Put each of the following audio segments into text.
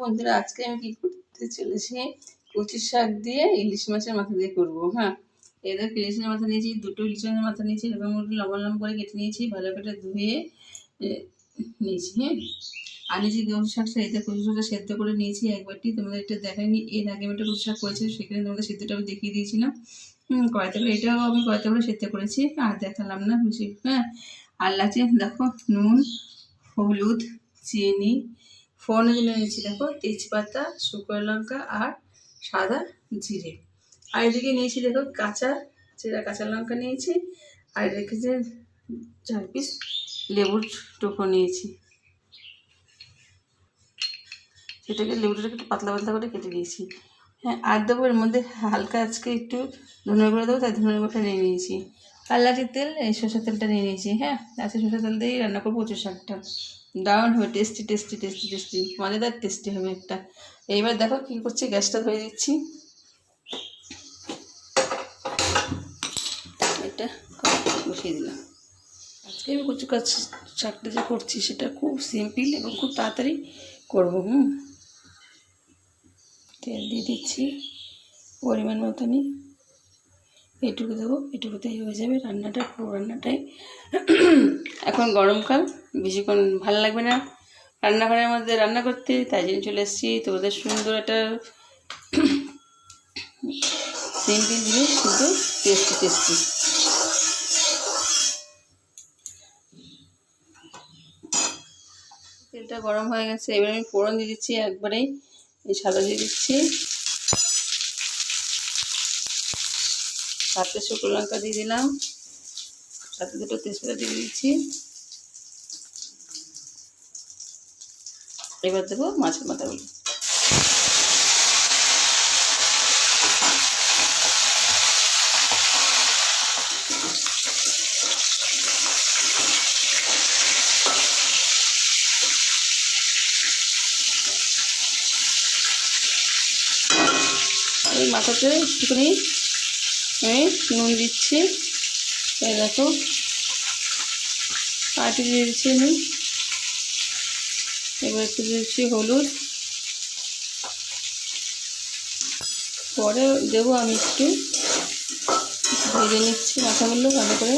বন্ধুরা, আজকে আমি কি করতে চলেছি, কচুর শাক দিয়ে ইলিশ মাছের মাথা দিয়ে করবো। হ্যাঁ, এদের ইলিশের মাথা নিয়েছি, দুটো ইলিশের মাথা নিয়েছি, এবং লম্বা লম্বা করে কেটে নিয়েছি, ভালো করে ধুয়ে নিয়েছি। হ্যাঁ, আর নিয়েছি কচু শাকটা, এতে কচু শাকটা সেদ্ধ করে নিয়েছি একবারটি। তোমাদের এটা দেখাইনি, এর আগে আমি একটা কচু শাক করেছি, সেখানে তোমাদের সেদ্ধটা আমি দেখিয়ে দিয়েছিলাম। কড়াইতে করে, এটাও আমি কড়াইতে করে সেদ্ধ করেছি, আর দেখালাম না বেশি। হ্যাঁ, আর লাগছে দেখো নুন, হলুদ, চিনি, ফোড়নের জন্য নিয়েছি দেখো তেজপাতা, শুকনো লঙ্কা আর সাদা জিরে। আর এদিকে নিয়েছি দেখো কাঁচা লঙ্কা নিয়েছি, আর রেখেছে 4 পিস লেবুর টুকরো নিয়েছি। সেটাকে লেবুটাকে একটু পাতলা পাতলা করে কেটে নিয়েছি। হ্যাঁ, আর দেবো এর মধ্যে হালকা আজকে একটু ধনে গুঁড়ো দেবো, তাই ধনে গুঁড়োটা নিয়ে নিয়েছি। কালারির তেল, এই সরষের তেলটা নিয়ে নিয়েছি। হ্যাঁ, আজকে সরষের তেল দিয়েই রান্না করবো কচু শাকটা। দারুণ হবে, টেস্টি টেস্টি টেস্টি টেস্টি, মজাদার টেস্টি হবে একটা। এইবার দেখো কী করছি, গ্যাসটা ধরে দিচ্ছি। এটা বসিয়ে দিলাম। আজকে আমি কচু শাকটা যে করছি সেটা খুব সিম্পল এবং খুব তাড়াতাড়ি করবো। তেল দিয়ে দিচ্ছি পরিমাণ মতনই, এইটুকু দেবো, এটুকুতেই হয়ে যাবে রান্নাটা, পুরো রান্নাটাই। এখন গরমকাল, বেশিক্ষণ ভালো লাগবে না রান্নাঘরের মধ্যে রান্না করতে, তাই জন্য চলে এসেছি তোমাদের সুন্দর একটা সিম্পল জিনিস কিন্তু টেস্টি টেস্টি। তেলটা গরম হয়ে গেছে, এবার আমি ফোড়ন দিয়ে দিচ্ছি একবারেই। এই সাদা দিয়ে দিচ্ছি, সাথে শুকনো লঙ্কা দিয়ে দিলাম, সাথে দুটো তেজপাতা দিয়ে দিচ্ছি। এবার দেবো মাছের মাথাগুলো। এই মাথাতে একটুখানি আমি নুন দিচ্ছি, এই দেখো পাটি দিয়ে দিচ্ছি আমি। এবার একটু দিচ্ছি হলুদ, পরে দেবো আমি একটু ভেজে নিচ্ছি মাথাগুলো ভালো করে।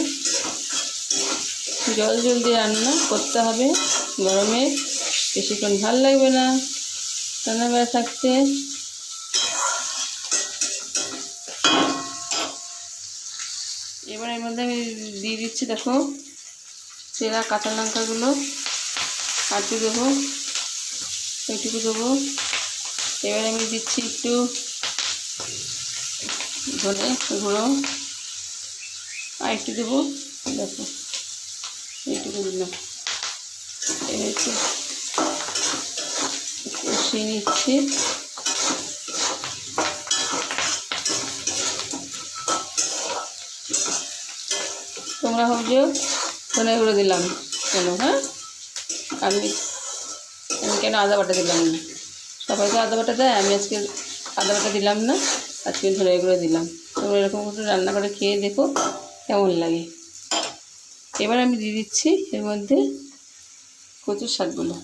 জল দিয়ে রান্না করতে হবে গরমে, বেশিক্ষণ ভাল লাগবে না রান্নাবেলা থাকতে। এবার এর মধ্যে আমি দিয়ে দিচ্ছি দেখো চেরা কাঁচা লঙ্কাগুলো, কাটতে দেবো, এইটুকু দেবো। এবার আমি দিচ্ছি একটু ধনে গুঁড়ো, আর একটু দেবো দেখো, এইটুকু দিলাম। এবার একটু কষিয়ে নিচ্ছি। তোমরা ভাবছো ধনে গুঁড়ো দিলাম কেন? হ্যাঁ, আমি কেন আদা বাটা দিলাম না? সবাই তো আদা বাটা দেয়, আমি আজকে আদা বাটা দিলাম না, আজকে ধনে গুঁড়ো দিলাম। তোমরা এরকম করে রান্না করে খেয়ে দেখো কেমন লাগে। এবার আমি দিয়ে দিচ্ছি এর মধ্যে কচুর শাকগুলো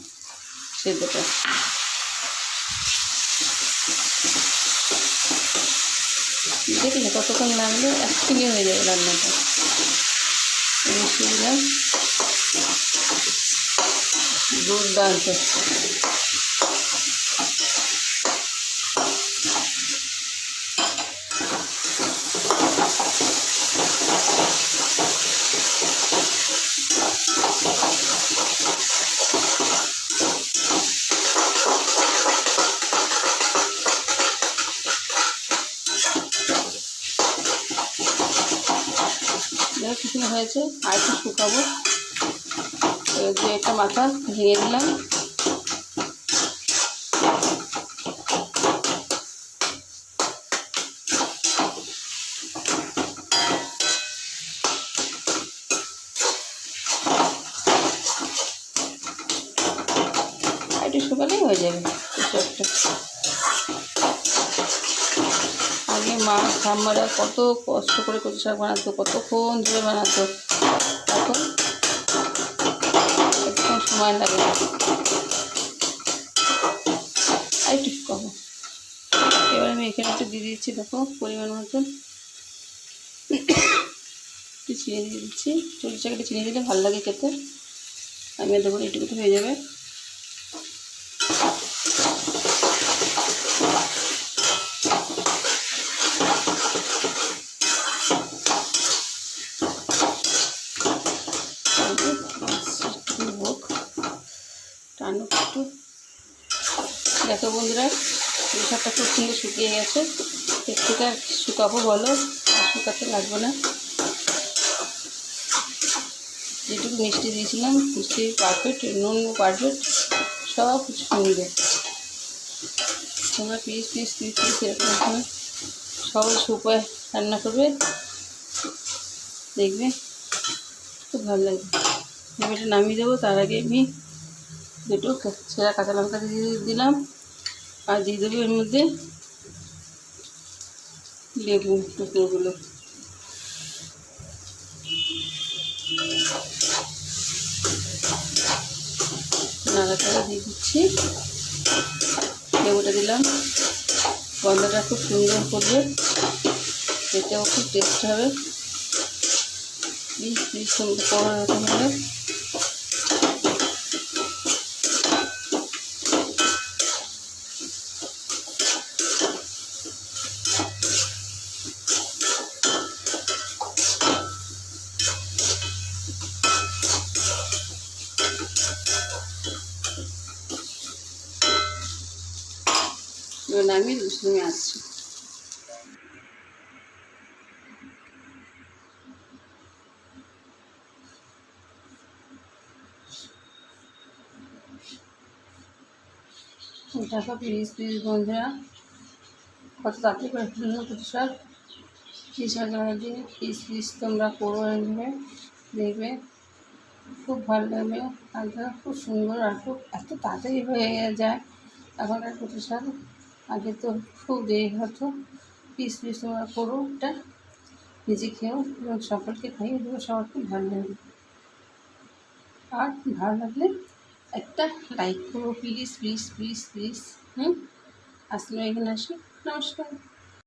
সেদ্ধটা। দেখলে কতক্ষণ লাগলো, একসঙ্গে হয়ে যাবে রান্নাটা। মিশিয়ে দিলাম, দুর্দান্ত। কিছু হয়েছে, আর একটু শুকাবো। যে একটা মাথা ভেঙে দিলাম, আর একটু শুকালেই হয়ে যাবে কিছু একটা। আগে মা ঠাম্মারা কত কষ্ট করে কচু শাক বানাতো, কতক্ষণ ধরে বানাতো, এখন একটু সময় লাগে না। আমি এখানে একটু দিয়ে দিচ্ছি, দেখো পরিমাণ মতন একটু চিনি দিয়ে দিচ্ছি। সরিষা কেটে চিনি দিলে ভালো লাগে খেতে। আমি দেবো, এইটুকু তো হয়ে যাবে। হোক টানুক একটু। দেখো বন্ধুরা, শাকটা খুব সুন্দর শুকিয়ে গেছে। একটুটা শুকাবো বলো, আর শুকাতে লাগবে না। যেটুকু মিষ্টি দিয়েছিলাম, মিষ্টি পারফেক্ট, নুন পারফেক্ট, সব কিছু সুন্দর। তোমরা প্লিজ প্লিজ প্লিজ প্লিজ এরকম সহজ উপায় রান্না করবে, দেখবে খুব ভালো লাগবে। আমি এটা নামিয়ে দেবো, তার আগে আমি দুটো ছেঁড়া কাঁচা লঙ্কা দিয়ে দিলাম, আর দিয়ে দেবো এর মধ্যে লেবু টুকরোগুলো। নাড়াচাড়া দিয়ে দিচ্ছি, লেবুটা দিলাম। গন্ধটা খুব সুন্দর করবে, এটাও খুব টেস্ট হবে। প্লিজ প্লিজ তোমরা করো এরকমভাবে। এবার নামিয়ে দুষ্টুমি আসছি। দেখো প্লিজ প্লিজ বন্ধুরা, কত তাড়াতাড়ি করে ফেললো কচু শাক। ইলিশ মাছ দিয়ে প্লিজ প্লিজ তোমরা করো, এভাবে দেখবে খুব ভালো লাগবে। রান্নাটা খুব সুন্দর, আর খুব এত তাড়াতাড়ি হয়ে যায় এখনকার কচু শাক। আগে তো খুব দেরি হতো। প্লিজ প্লিজ তোমরা করো, এটা নিজে খেয়েও এবং সকলকে খাইয়ে দেবো, সবার খুব ভালো লাগবে। আর ভালো লাগলে একটা লাইক করো প্লিজ প্লিজ প্লিজ প্লিজ। আসলে এখানে আসি। নমস্কার।